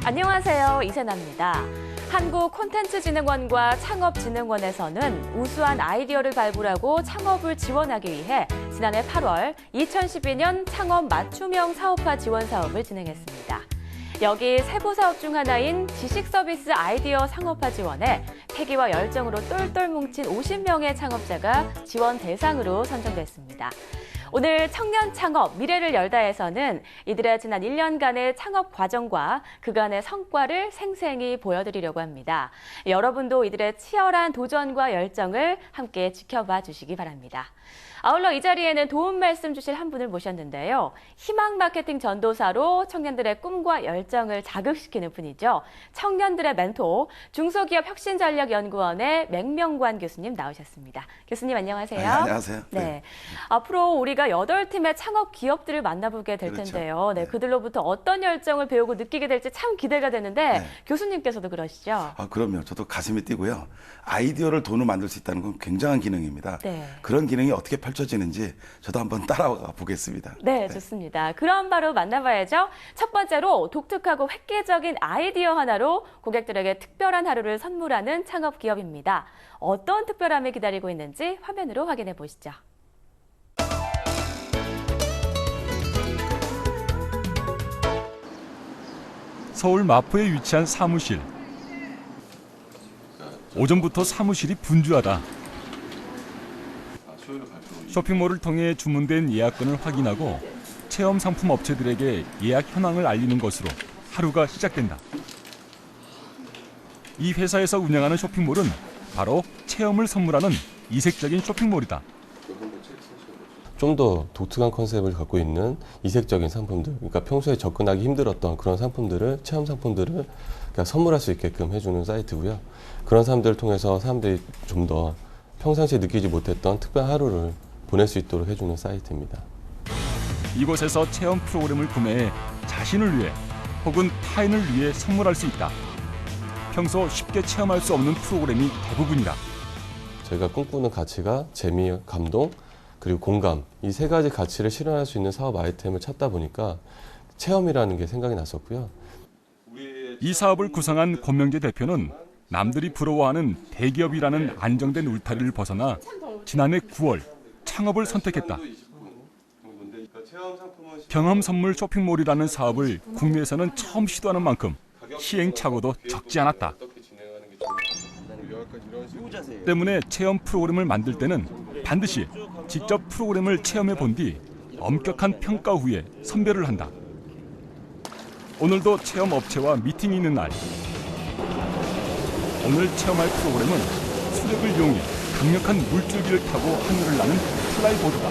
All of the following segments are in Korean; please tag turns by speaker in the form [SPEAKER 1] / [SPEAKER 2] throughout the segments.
[SPEAKER 1] 안녕하세요. 이세나입니다. 한국콘텐츠진흥원과 창업진흥원에서는 우수한 아이디어를 발굴하고 창업을 지원하기 위해 지난해 8월 2012년 창업 맞춤형 사업화 지원 사업을 진행했습니다. 여기 세부 사업 중 하나인 지식서비스 아이디어 상업화 지원에 패기와 열정으로 똘똘 뭉친 50명의 창업자가 지원 대상으로 선정됐습니다. 오늘 청년 창업 미래를 열다에서는 이들의 지난 1년간의 창업 과정과 그간의 성과를 생생히 보여드리려고 합니다. 여러분도 이들의 치열한 도전과 열정을 함께 지켜봐 주시기 바랍니다. 아울러 이 자리에는 도움 말씀 주실 한 분을 모셨는데요. 희망 마케팅 전도사로 청년들의 꿈과 열정을 자극시키는 분이죠. 청년들의 멘토, 중소기업혁신전략연구원의 맹명관 교수님 나오셨습니다. 교수님 안녕하세요.
[SPEAKER 2] 네, 안녕하세요.
[SPEAKER 1] 네. 앞으로 우리가 8팀의 창업 기업들을 만나보게 될
[SPEAKER 2] 그렇죠.
[SPEAKER 1] 텐데요. 네,
[SPEAKER 2] 네.
[SPEAKER 1] 그들로부터 어떤 열정을 배우고 느끼게 될지 참 기대가 되는데
[SPEAKER 2] 네.
[SPEAKER 1] 교수님께서도 그러시죠?
[SPEAKER 2] 그럼요. 저도 가슴이 뛰고요. 아이디어를 돈으로 만들 수 있다는 건 굉장한 기능입니다.
[SPEAKER 1] 네.
[SPEAKER 2] 그런 기능이 어떻게 펼쳐지는지 저도 한번 따라가 보겠습니다.
[SPEAKER 1] 네, 좋습니다. 그럼 바로 만나봐야죠. 첫 번째로 독특하고 획기적인 아이디어 하나로 고객들에게 특별한 하루를 선물하는 창업 기업입니다. 어떤 특별함이 기다리고 있는지 화면으로 확인해 보시죠.
[SPEAKER 3] 서울 마포에 위치한 사무실. 오전부터 사무실이 분주하다. 쇼핑몰을 통해 주문된 예약건을 확인하고 체험 상품 업체들에게 예약 현황을 알리는 것으로 하루가 시작된다. 이 회사에서 운영하는 쇼핑몰은 바로 체험을 선물하는 이색적인 쇼핑몰이다.
[SPEAKER 4] 좀 더 독특한 컨셉을 갖고 있는 이색적인 상품들, 그러니까 평소에 접근하기 힘들었던 그런 상품들을, 체험 상품들을 그냥 선물할 수 있게끔 해주는 사이트고요. 그런 사람들을 통해서 사람들이 좀 더 평상시에 느끼지 못했던 특별한 하루를 보낼 수 있도록 해주는 사이트입니다.
[SPEAKER 3] 이곳에서 체험 프로그램을 구매해 자신을 위해 혹은 타인을 위해 선물할 수 있다. 평소 쉽게 체험할 수 없는 프로그램이 대부분이다.
[SPEAKER 4] 저희가 꿈꾸는 가치가 재미, 감동, 그리고 공감, 이 세 가지 가치를 실현할 수 있는 사업 아이템을 찾다 보니까 체험이라는 게 생각이 났었고요.
[SPEAKER 3] 이 사업을 구상한 권명재 대표는 남들이 부러워하는 대기업이라는 안정된 울타리를 벗어나 지난해 9월 창업을 선택했다. 경험 선물 쇼핑몰이라는 사업을 국내에서는 처음 시도하는 만큼 시행착오도 적지 않았다. 때문에 체험 프로그램을 만들 때는 반드시 직접 프로그램을 체험해 본 뒤 엄격한 평가 후에 선별을 한다. 오늘도 체험 업체와 미팅이 있는 날. 오늘 체험할 프로그램은 수력을 이용해 강력한 물줄기를 타고 하늘을 나는 플라이보드다.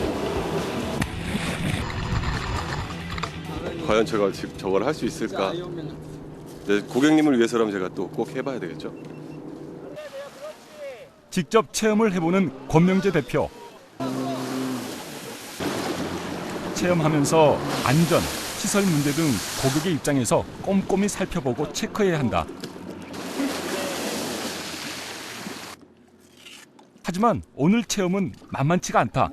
[SPEAKER 5] 과연 제가 저걸 할 수 있을까? 네, 고객님을 위해서라면 제가 또 꼭 해봐야 되겠죠.
[SPEAKER 3] 직접 체험을 해보는 권명재 대표. 체험하면서 안전, 시설 문제 등 고객의 입장에서 꼼꼼히 살펴보고 체크해야 한다. 하지만 오늘 체험은 만만치가 않다.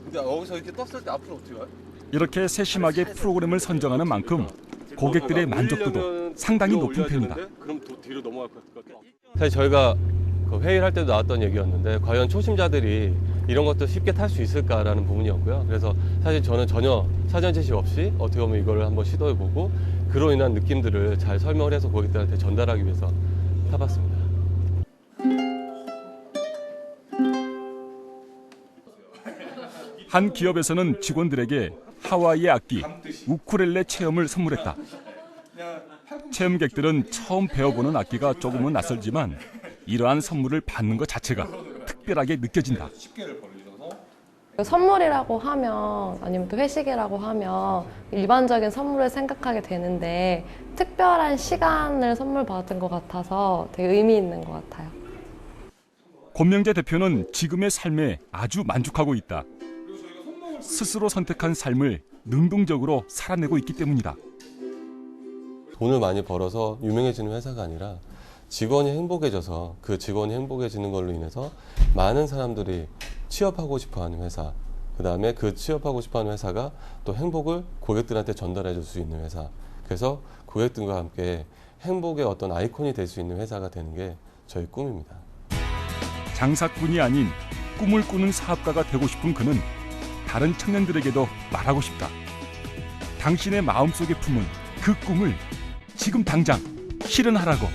[SPEAKER 5] 근데 여기서 이렇게 떴을 때 앞으로 어떻게 가요?
[SPEAKER 3] 이렇게 세심하게 프로그램을 선정하는 만큼 고객들의 만족도도 상당히 높은 편이다.
[SPEAKER 5] 그럼 뒤로 넘어갈 것 같아요.
[SPEAKER 4] 사실 저희가 그 회의를 할 때도 나왔던 얘기였는데 과연 초심자들이 이런 것도 쉽게 탈 수 있을까라는 부분이었고요. 그래서 사실 저는 전혀 사전 지식 없이 어떻게 보면 이거를 한번 시도해보고 그로 인한 느낌들을 잘 설명을 해서 고객들한테 전달하기 위해서 타봤습니다.
[SPEAKER 3] 한 기업에서는 직원들에게 하와이의 악기, 우쿨렐레 체험을 선물했다. 체험객들은 처음 배워보는 악기가 조금은 낯설지만 이러한 선물을 받는 것 자체가 특별하게 느껴진다.
[SPEAKER 6] 선물이라고 하면 아니면 또 회식이라고 하면 일반적인 선물을 생각하게 되는데 특별한 시간을 선물 받은 것 같아서 되게 의미 있는 것 같아요.
[SPEAKER 3] 권명재 대표는 지금의 삶에 아주 만족하고 있다. 스스로 선택한 삶을 능동적으로 살아내고 있기 때문이다.
[SPEAKER 4] 돈을 많이 벌어서 유명해지는 회사가 아니라 직원이 행복해져서 그 직원이 행복해지는 걸로 인해서 많은 사람들이 취업하고 싶어하는 회사, 그 다음에 그 취업하고 싶어하는 회사가 또 행복을 고객들한테 전달해 줄 수 있는 회사, 그래서 고객들과 함께 행복의 어떤 아이콘이 될 수 있는 회사가 되는 게 저희 꿈입니다.
[SPEAKER 3] 장사꾼이 아닌 꿈을 꾸는 사업가가 되고 싶은 그는 다른 청년들에게도 말하고 싶다. 당신의 마음속에 품은 그 꿈을 지금 당장 실현하라고.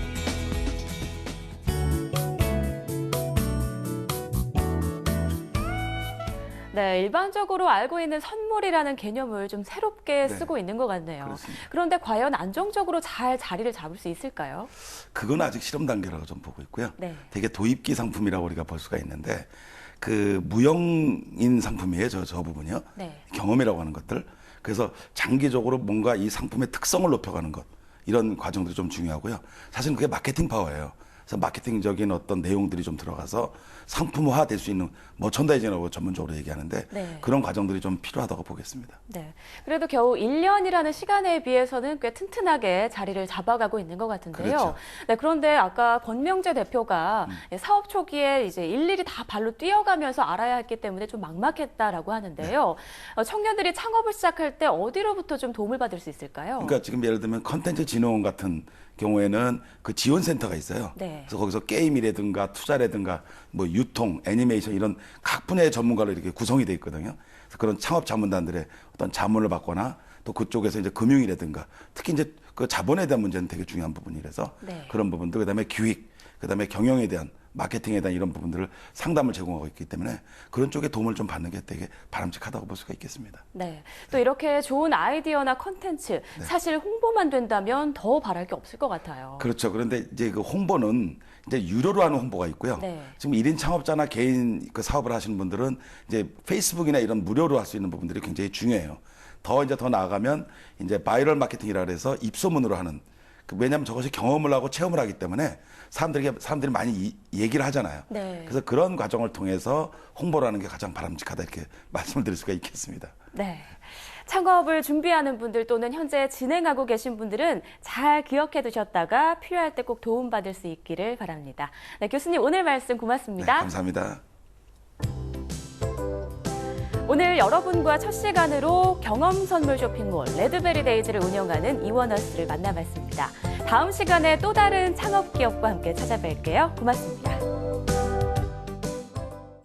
[SPEAKER 1] 네, 일반적으로 알고 있는 선물이라는 개념을 좀 새롭게
[SPEAKER 2] 네.
[SPEAKER 1] 쓰고 있는 것 같네요.
[SPEAKER 2] 그렇습니다.
[SPEAKER 1] 그런데 과연 안정적으로 잘 자리를 잡을 수 있을까요?
[SPEAKER 2] 그건 아직 실험 단계라고 좀 보고 있고요.
[SPEAKER 1] 네.
[SPEAKER 2] 되게 도입기 상품이라고 우리가 볼 수가 있는데 그 무형인 상품이에요. 저 부분이요.
[SPEAKER 1] 네.
[SPEAKER 2] 경험이라고 하는 것들. 그래서 장기적으로 뭔가 이 상품의 특성을 높여가는 것. 이런 과정들이 좀 중요하고요. 사실은 그게 마케팅 파워예요. 그래서 마케팅적인 어떤 내용들이 좀 들어가서 상품화 될 수 있는 머천다이징이라고 전문적으로 얘기하는데
[SPEAKER 1] 네.
[SPEAKER 2] 그런 과정들이 좀 필요하다고 보겠습니다.
[SPEAKER 1] 네. 그래도 겨우 1년이라는 시간에 비해서는 꽤 튼튼하게 자리를 잡아가고 있는 것 같은데요.
[SPEAKER 2] 그렇죠.
[SPEAKER 1] 네, 그런데 아까 권명재 대표가 사업 초기에 이제 일일이 다 발로 뛰어가면서 알아야 했기 때문에 좀 막막했다라고 하는데요. 청년들이 창업을 시작할 때 어디로부터 좀 도움을 받을 수 있을까요?
[SPEAKER 2] 그러니까 지금 예를 들면 컨텐츠 진흥원 같은 경우에는 그 지원센터가 있어요.
[SPEAKER 1] 네.
[SPEAKER 2] 그래서 거기서 게임이라든가 투자라든가 뭐 유통, 애니메이션 이런 각 분야의 전문가로 이렇게 구성이 돼 있거든요. 그래서 그런 창업 자문단들의 어떤 자문을 받거나 또 그쪽에서 이제 금융이라든가 특히 이제 그 자본에 대한 문제는 되게 중요한 부분이라서
[SPEAKER 1] 네.
[SPEAKER 2] 그런 부분들 그다음에 기획, 그다음에 경영에 대한 마케팅에 대한 이런 부분들을 상담을 제공하고 있기 때문에 그런 쪽에 도움을 좀 받는 게 되게 바람직하다고 볼 수가 있겠습니다.
[SPEAKER 1] 네. 또 이렇게 좋은 아이디어나 컨텐츠, 사실 홍보만 된다면 더 바랄 게 없을 것 같아요.
[SPEAKER 2] 그렇죠. 그런데 이제 그 홍보는 이제 유료로 하는 홍보가 있고요.
[SPEAKER 1] 네.
[SPEAKER 2] 지금 1인 창업자나 개인 그 사업을 하시는 분들은 이제 페이스북이나 이런 무료로 할 수 있는 부분들이 굉장히 중요해요. 더 나아가면 이제 바이럴 마케팅이라 그래서 입소문으로 하는 왜냐하면 저것이 경험을 하고 체험을 하기 때문에 사람들이 많이 얘기를 하잖아요.
[SPEAKER 1] 네.
[SPEAKER 2] 그래서 그런 과정을 통해서 홍보를 하는 게 가장 바람직하다 이렇게 말씀을 드릴 수가 있겠습니다.
[SPEAKER 1] 네. 창업을 준비하는 분들 또는 현재 진행하고 계신 분들은 잘 기억해 두셨다가 필요할 때 꼭 도움받을 수 있기를 바랍니다. 네, 교수님 오늘 말씀
[SPEAKER 2] 네,
[SPEAKER 1] 고맙습니다.
[SPEAKER 2] 감사합니다.
[SPEAKER 1] 오늘 여러분과 첫 시간으로 경험 선물 쇼핑몰 레드베리 데이즈를 운영하는 이원어스를 만나봤습니다. 다음 시간에 또 다른 창업 기업과 함께 찾아뵐게요. 고맙습니다.